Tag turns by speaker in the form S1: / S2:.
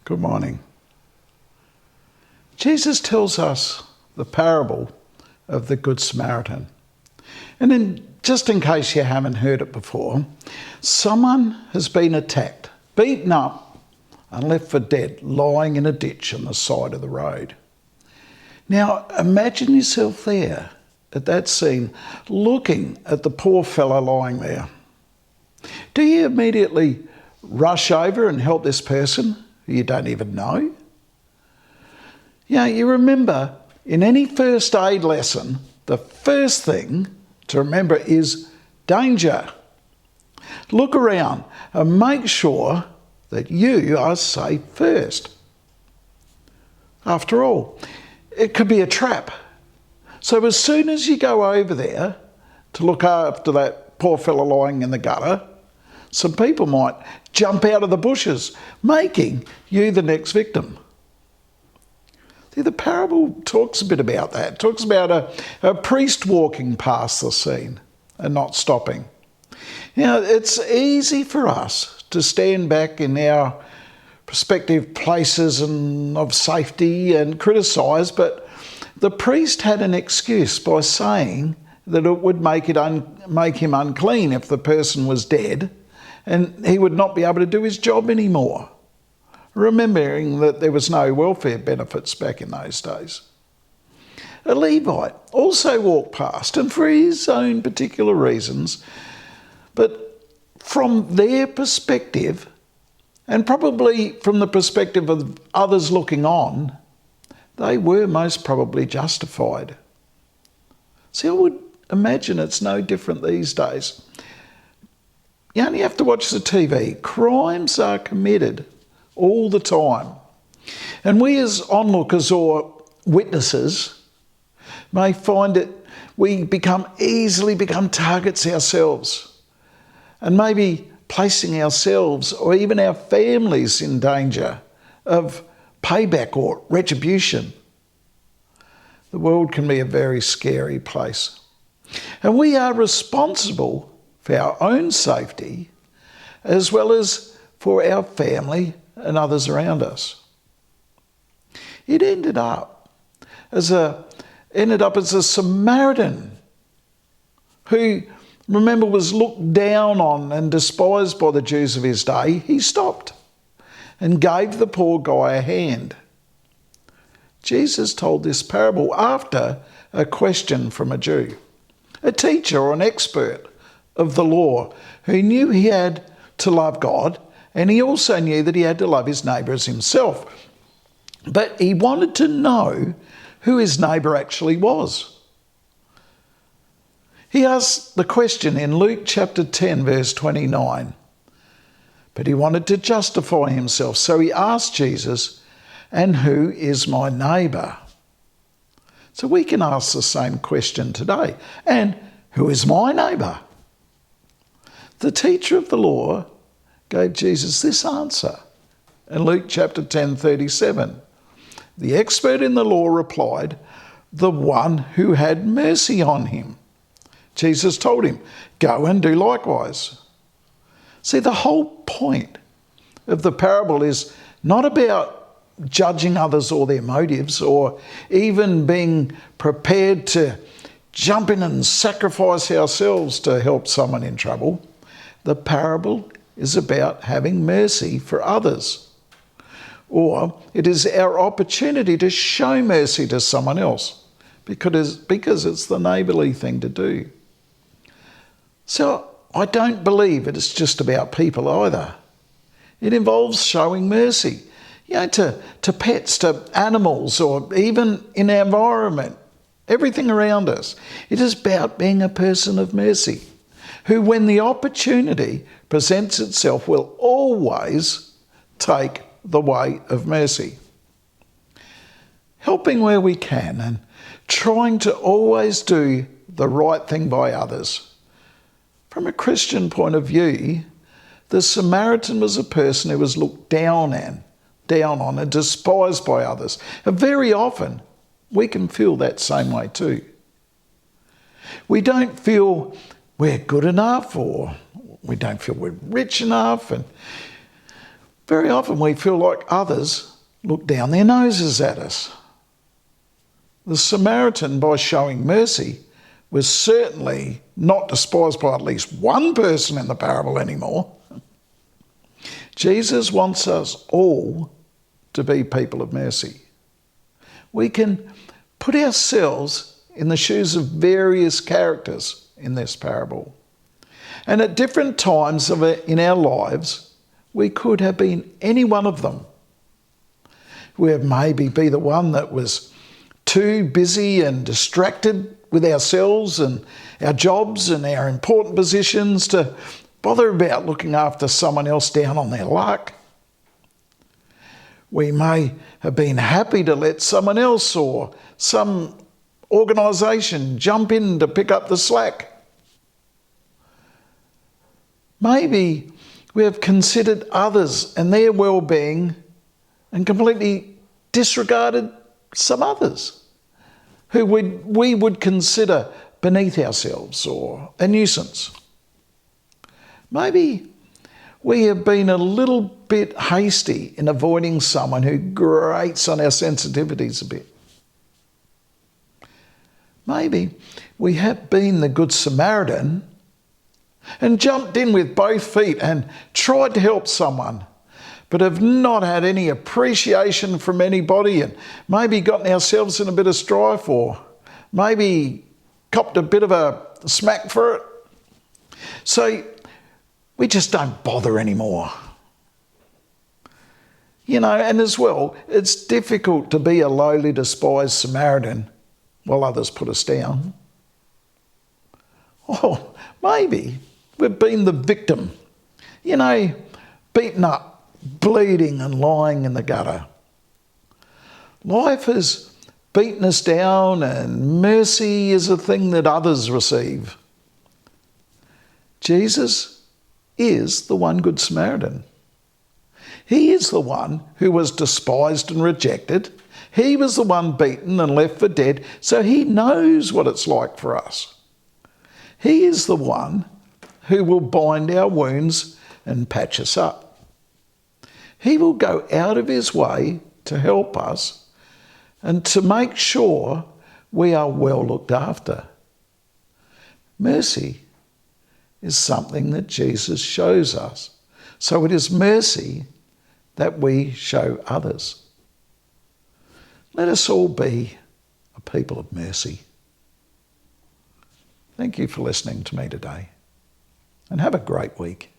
S1: Good morning. Jesus tells us the parable of the Good Samaritan. And just in case you haven't heard it before, someone has been attacked, beaten up and left for dead, lying in a ditch on the side of the road. Now imagine yourself there at that scene, looking at the poor fellow lying there. Do you immediately rush over and help this person who you don't even know? You remember in any first aid lesson, the first thing to remember is danger. Look around and make sure that you are safe first. After all, it could be a trap. So as soon as you go over there to look after that poor fellow lying in the gutter, some people might jump out of the bushes, making you the next victim. See, the parable talks a bit about that. It talks about a priest walking past the scene and not stopping. Now, it's easy for us to stand back in our respective places and of safety and criticise, but the priest had an excuse by saying that it would make him unclean if the person was dead, and he would not be able to do his job anymore, remembering that there was no welfare benefits back in those days. A Levite also walked past, and for his own particular reasons, but from their perspective, and probably from the perspective of others looking on, they were most probably justified. See, I would imagine it's no different these days. You only have to watch the TV. Crimes are committed all the time. And we as onlookers or witnesses may find that we easily become targets ourselves, and maybe placing ourselves or even our families in danger of payback or retribution. The world can be a very scary place. And we are responsible for our own safety as well as for our family and others around us. It ended up as a Samaritan who, remember, was looked down on and despised by the Jews of his day. He stopped and gave the poor guy a hand. Jesus told this parable after a question from a Jew, a teacher or an expert of the law who knew he had to love God, and he also knew that he had to love his neighbour as himself. But he wanted to know who his neighbour actually was. He asked the question in Luke chapter 10, verse 29. But he wanted to justify himself, so he asked Jesus, "And who is my neighbour?" So we can ask the same question today. And who is my neighbour? The teacher of the law gave Jesus this answer in Luke chapter 10:37. The expert in the law replied, "The one who had mercy on him." Jesus told him, "Go and do likewise." See, the whole point of the parable is not about judging others or their motives, or even being prepared to jump in and sacrifice ourselves to help someone in trouble. The parable is about having mercy for others, or it is our opportunity to show mercy to someone else because it's the neighbourly thing to do. So I don't believe it is just about people either. It involves showing mercy, to pets, to animals, or even in our environment, everything around us. It is about being a person of mercy, who, when the opportunity presents itself, will always take the way of mercy. Helping where we can and trying to always do the right thing by others. From a Christian point of view, the Samaritan was a person who was looked down on and despised by others. And very often, we can feel that same way too. We don't feel we're good enough, or we don't feel we're rich enough, and Very often we feel like others look down their noses at us. The Samaritan, by showing mercy, was certainly not despised by at least one person in the parable anymore. Jesus wants us all to be people of mercy. We can put ourselves in the shoes of various characters in this parable. And at different times in our lives, we could have been any one of them. We would maybe be the one that was too busy and distracted with ourselves and our jobs and our important positions to bother about looking after someone else down on their luck. We may have been happy to let someone else or some organisation jump in to pick up the slack. Maybe we have considered others and their well-being and completely disregarded some others who we would consider beneath ourselves or a nuisance. Maybe we have been a little bit hasty in avoiding someone who grates on our sensitivities a bit. Maybe we have been the Good Samaritan and jumped in with both feet and tried to help someone, but have not had any appreciation from anybody and maybe gotten ourselves in a bit of strife or maybe copped a bit of a smack for it. So we just don't bother anymore. You know, and as well, it's difficult to be a lowly, despised Samaritan while others put us down. Or maybe we've been the victim, you know, beaten up, bleeding and lying in the gutter. Life has beaten us down and mercy is a thing that others receive. Jesus is the one Good Samaritan. He is the one who was despised and rejected. He was the one beaten and left for dead, so he knows what it's like for us. He is the one who will bind our wounds and patch us up. He will go out of his way to help us and to make sure we are well looked after. Mercy is something that Jesus shows us. So it is mercy that we show others. Let us all be a people of mercy. Thank you for listening to me today, and have a great week.